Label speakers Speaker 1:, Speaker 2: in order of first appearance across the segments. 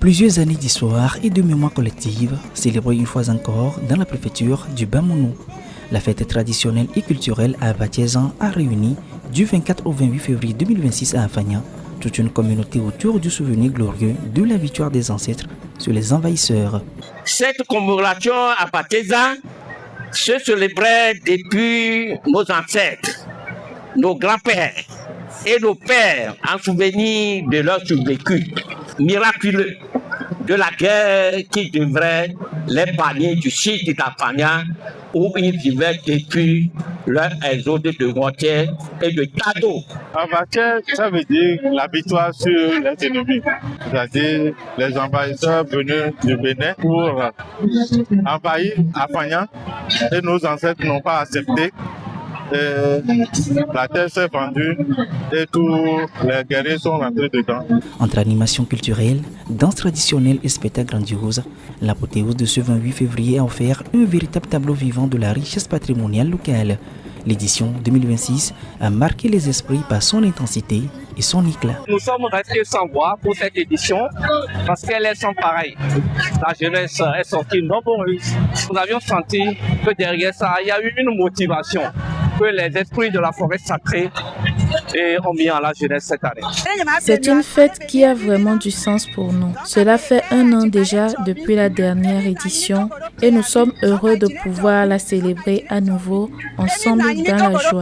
Speaker 1: Plusieurs années d'histoire et de mémoire collective célébrées une fois encore dans la préfecture du Bas-Mounou. La fête traditionnelle et culturelle à Abatiezan a réuni du 24 au 28 février 2026 à Afania toute une communauté autour du souvenir glorieux de la victoire des ancêtres sur les envahisseurs.
Speaker 2: Cette commémoration à Abatiezan se célébrait depuis nos ancêtres, nos grands-pères et nos pères en souvenir de leur survécu miraculeux de la guerre qui devrait les bannis du site d'Afania où ils vivaient depuis leur exode de Gontier et de Tado.
Speaker 3: Abatiez, ça veut dire la victoire sur les ennemis, c'est-à-dire les envahisseurs venus du Bénin pour envahir Afania et nos ancêtres n'ont pas accepté. La terre s'est vendue et tous les guerriers sont rentrés dedans.
Speaker 1: Entre animation culturelle, danse traditionnelle et spectacle grandiose, l'apothéose de ce 28 février a offert un véritable tableau vivant de la richesse patrimoniale locale. L'édition 2026 a marqué les esprits par son intensité et son éclat.
Speaker 4: Nous sommes restés sans voix pour cette édition parce qu'elle est sans pareil. La jeunesse est sortie nombreuse. Nous avions senti que derrière ça, il y a eu une motivation que les esprits de la forêt sacrée ont mis en la jeunesse cette année.
Speaker 5: C'est une fête qui a vraiment du sens pour nous. Cela fait 1 an déjà depuis la dernière édition et nous sommes heureux de pouvoir la célébrer à nouveau ensemble dans la joie.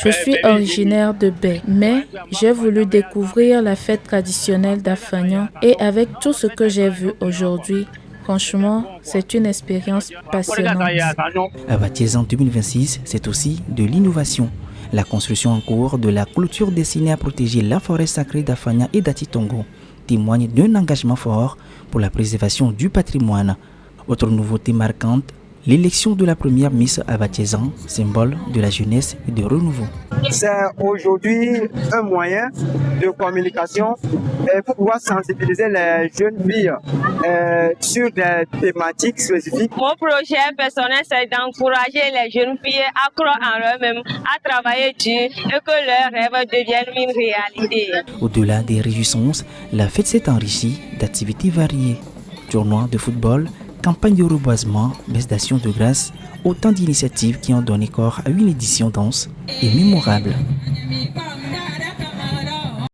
Speaker 5: Je suis originaire de Baie, mais j'ai voulu découvrir la fête traditionnelle d'Afania et avec tout ce que j'ai vu aujourd'hui, franchement, c'est une expérience passionnante.
Speaker 1: Abatiezan 2026, c'est aussi de l'innovation. La construction en cours de la clôture destinée à protéger la forêt sacrée d'Afania et d'Atitongo témoigne d'un engagement fort pour la préservation du patrimoine. Autre nouveauté marquante, l'élection de la première Miss Abatiezan, symbole de la jeunesse et de renouveau.
Speaker 6: C'est aujourd'hui un moyen de communication pour pouvoir sensibiliser les jeunes filles sur des thématiques spécifiques.
Speaker 7: Mon projet personnel, c'est d'encourager les jeunes filles à croire en eux-mêmes, à travailler dur et que leurs rêves deviennent une réalité.
Speaker 1: Au-delà des réjouissances, la fête s'est enrichie d'activités variées. Tournois de football, campagne de reboisement, messe d'action de grâce, autant d'initiatives qui ont donné corps à une édition dense et mémorable.